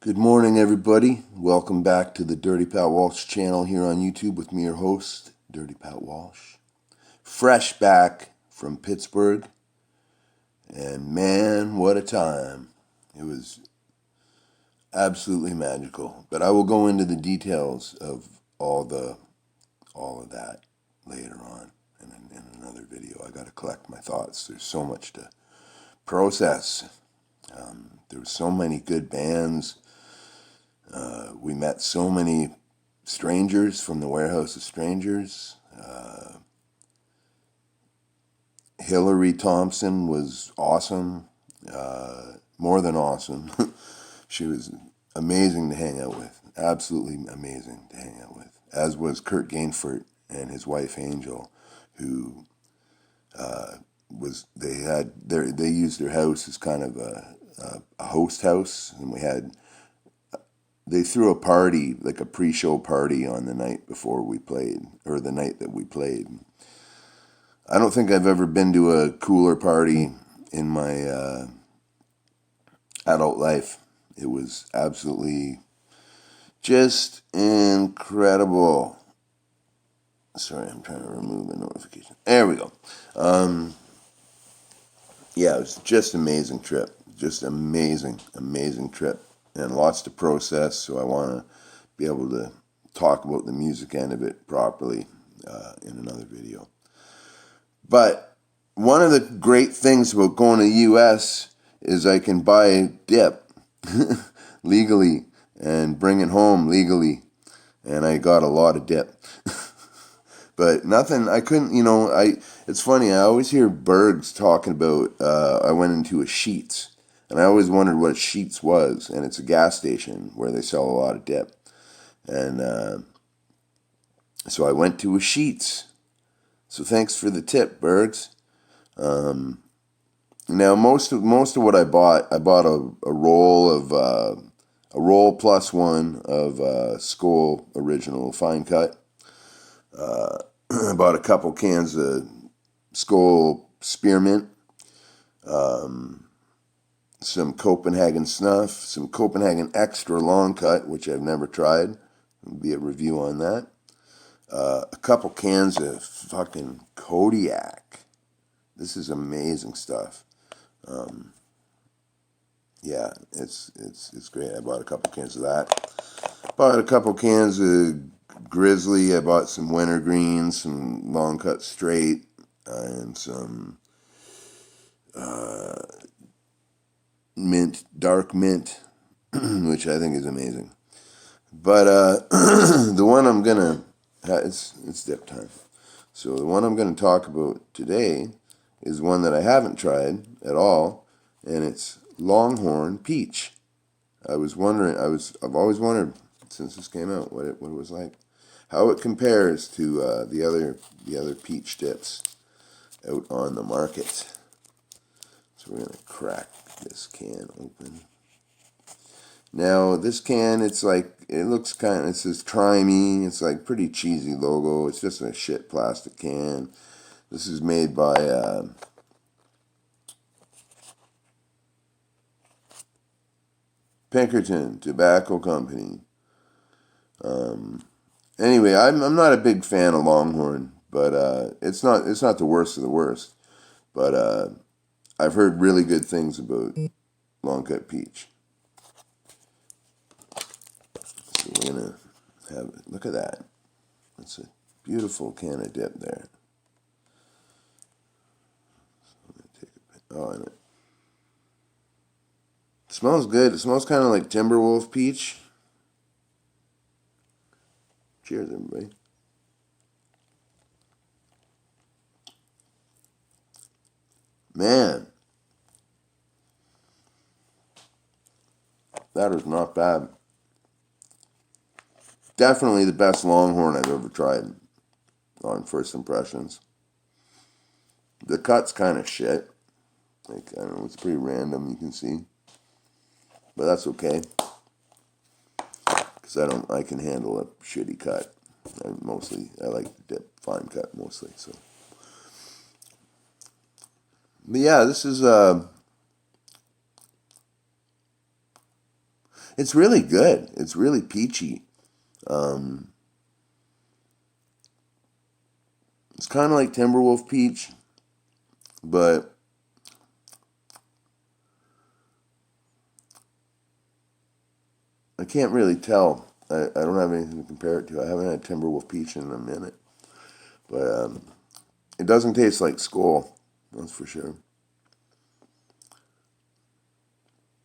Good morning, everybody. Welcome back to the Dirty Pat Walsh channel here on YouTube with me, your host, Dirty Pat Walsh. Fresh back from Pittsburgh, and man, what a time. It was absolutely magical. But I will go into the details of all of that later on in another video. I got to collect my thoughts. There's so much to process. There were so many good bands. We met so many strangers from the Warehouse of Strangers. Hillary Thompson was awesome, more than awesome. She was amazing to hang out with, absolutely amazing to hang out with. As was Kurt Gainfort and his wife Angel, who they used their house as kind of a host house, and they threw a party, like a pre-show party, on the night before we played, or the night that we played. I don't think I've ever been to a cooler party in my adult life. It was absolutely just incredible. Sorry, I'm trying to remove a notification. There we go. Yeah, it was just an amazing trip. Just amazing trip. And lots to process, so I want to be able to talk about the music end of it properly in another video. But one of the great things about going to the U.S. is I can buy dip legally and bring it home legally. And I got a lot of dip. But nothing, I couldn't, it's funny, I always hear Bergs talking about, I went into a Sheetz. And I always wondered what a Sheetz was. And it's a gas station where they sell a lot of dip. And so I went to a Sheetz. So thanks for the tip, Bergs. Now most of what I bought a roll of a roll plus one of Skoal Original Fine Cut. I bought a couple cans of Skoal Spearmint, some Copenhagen Snuff, some Copenhagen Extra Long Cut, which I've never tried. There'll be a review on that. A couple cans of fucking Kodiak. This is amazing stuff. Yeah, it's great. I bought a couple cans of that. Bought a couple cans of Grizzly. I bought some Wintergreen, some Long Cut Straight, and some dark mint, which I think is amazing. But the one I'm gonna, it's dip time. So the one I'm gonna talk about today is one that I haven't tried at all, and it's Longhorn Peach. I've always wondered since this came out what it was like, how it compares to the other peach dips out on the market. So we're gonna crack this can open. Now this can, it says "Try Me." It's like pretty cheesy logo. It's just a shit plastic can. This is made by Pinkerton Tobacco Company. Anyway, I'm not a big fan of Longhorn, but it's not the worst of the worst. But I've heard really good things about Long Cut Peach. So we're gonna have it. Look at that. That's a beautiful can of dip there. And it smells good. It smells kind of like Timberwolf Peach. Cheers, everybody. Man, that is not bad. Definitely the best Longhorn I've ever tried on first impressions. The cut's kind of shit. Like, I don't know, it's pretty random, you can see. But that's okay. Because I can handle a shitty cut. I like the dip fine cut mostly, so. But yeah, this is, It's really good. It's really peachy. It's kind of like Timberwolf Peach, but I can't really tell. I don't have anything to compare it to. I haven't had Timberwolf Peach in a minute, but it doesn't taste like Skull, that's for sure.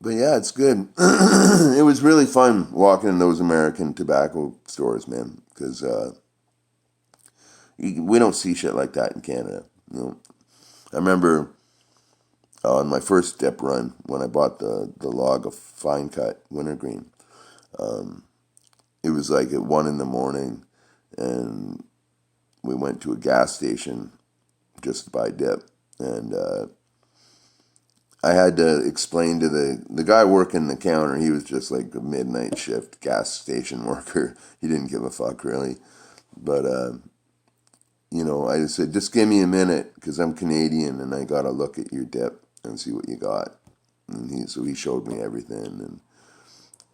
But yeah, it's good. It was really fun walking in those American tobacco stores, man, because we don't see shit like that in Canada. You know, I remember on my first dip run when I bought the log of fine cut wintergreen. It was like at 1 in the morning, and we went to a gas station just to buy dip, and I had to explain to the guy working the counter. He was just like a midnight shift gas station worker. He didn't give a fuck really, but I just said, just give me a minute because I'm Canadian and I gotta look at your dip and see what you got. And he showed me everything, and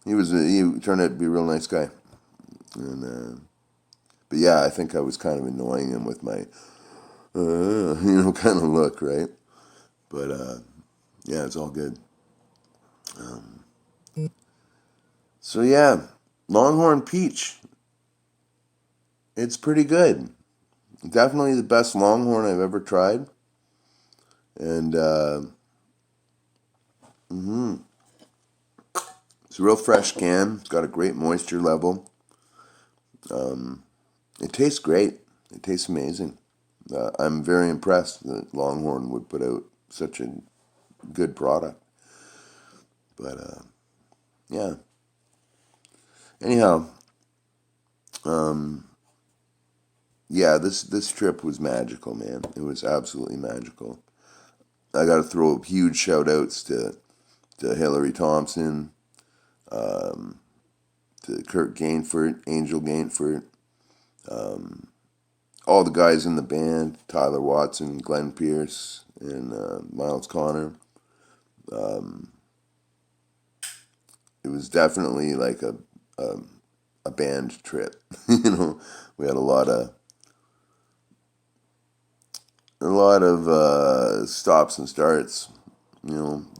he turned out to be a real nice guy. And but yeah, I think I was kind of annoying him with my kind of look, right? But yeah, it's all good. So yeah, Longhorn Peach. It's pretty good. Definitely the best Longhorn I've ever tried. And it's a real fresh can. It's got a great moisture level. It tastes great. It tastes amazing. I'm very impressed that Longhorn would put out such a good product. But yeah. Anyhow, yeah, this trip was magical, man. It was absolutely magical. I got to throw huge shout outs to Hillary Thompson, to Kurt Gainford, Angel Gainford, all the guys in the band, Tyler Watson, Glenn Pierce, and Miles Connor. It was definitely like a band trip. We had a lot of stops and starts.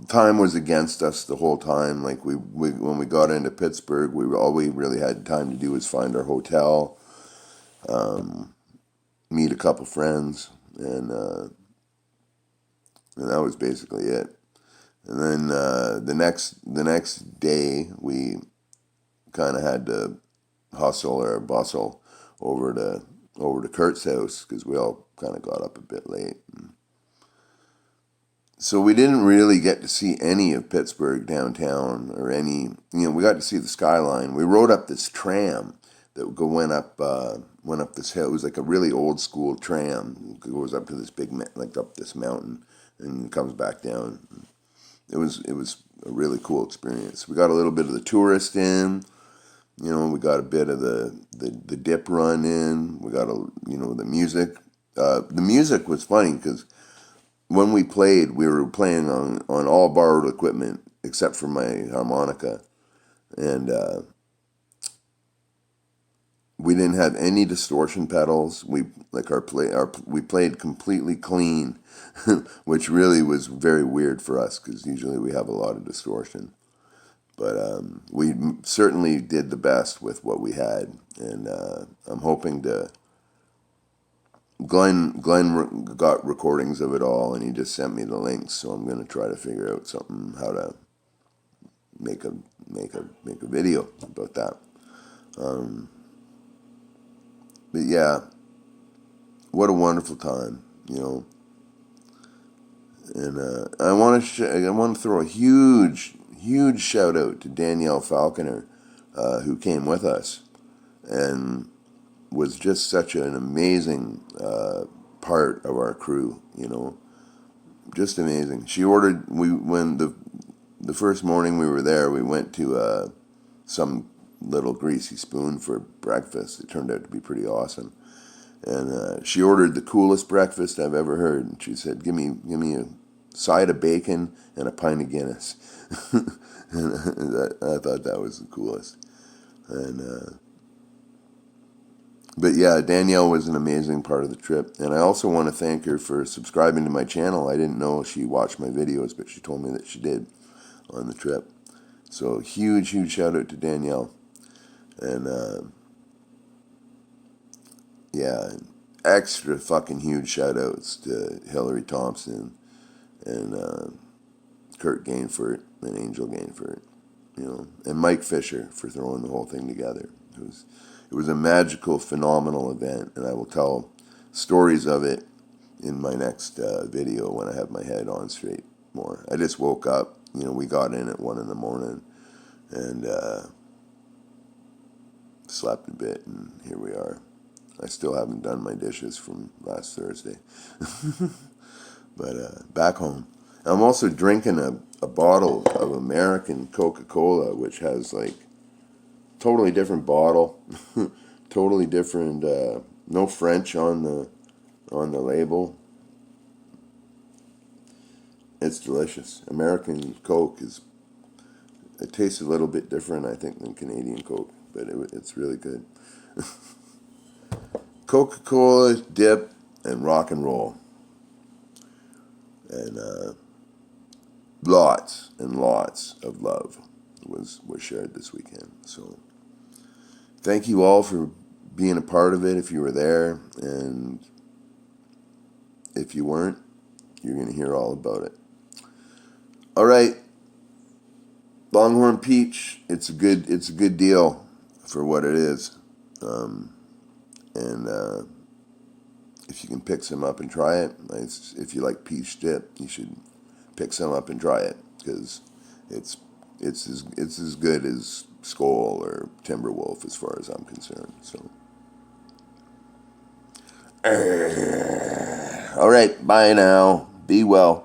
Time was against us the whole time. Like we when we got into Pittsburgh, all we really had time to do was find our hotel, meet a couple friends, and that was basically it. And then the next day, we kind of had to hustle or bustle over to Kurt's house because we all kind of got up a bit late. So we didn't really get to see any of Pittsburgh downtown or any. We got to see the skyline. We rode up this tram that went up this hill. It was like a really old school tram. It goes up to this up this mountain and comes back down. It was a really cool experience. We got a little bit of the tourist in. We got a bit of the dip run in. We got the music. The music was funny because when we played, we were playing on all borrowed equipment except for my harmonica, and we didn't have any distortion pedals. We played completely clean, which really was very weird for us because usually we have a lot of distortion. But we certainly did the best with what we had, and I'm hoping to. Glenn got recordings of it all, and he just sent me the links. So I'm going to try to figure out something how to make a video about that. But yeah, what a wonderful time, And I want to throw a huge shout out to Danielle Falconer, who came with us, and was just such an amazing part of our crew. Just amazing. She ordered. When the first morning we were there, we went to some little greasy spoon for breakfast. It turned out to be pretty awesome. And she ordered the coolest breakfast I've ever heard. And she said, "Give me a side of bacon and a pint of Guinness." And I thought that was the coolest. But yeah, Danielle was an amazing part of the trip. And I also want to thank her for subscribing to my channel. I didn't know she watched my videos, but she told me that she did on the trip. So huge, huge shout out to Danielle. And yeah, extra fucking huge shout outs to Hillary Thompson and Kurt Gainfort and Angel Gainfort, and Mike Fisher for throwing the whole thing together. It was a magical, phenomenal event, and I will tell stories of it in my next video when I have my head on straight more. I just woke up, we got in at 1 in the morning and slept a bit, and here we are. I still haven't done my dishes from last Thursday. But back home. I'm also drinking a bottle of American Coca-Cola, which has like totally different bottle, totally different, no French on the label. It's delicious. American Coke it tastes a little bit different, I think, than Canadian Coke, but it's really good. Coca-Cola, dip, and rock and roll. And lots and lots of love was shared this weekend. So thank you all for being a part of it if you were there. And if you weren't, you're going to hear all about it. All right. Longhorn Peach, it's a good deal for what it is. And if you can pick some up and try it, if you like peach dip, you should pick some up and try it, because it's as good as Skoal or Timberwolf as far as I'm concerned. So, all right, bye now. Be well.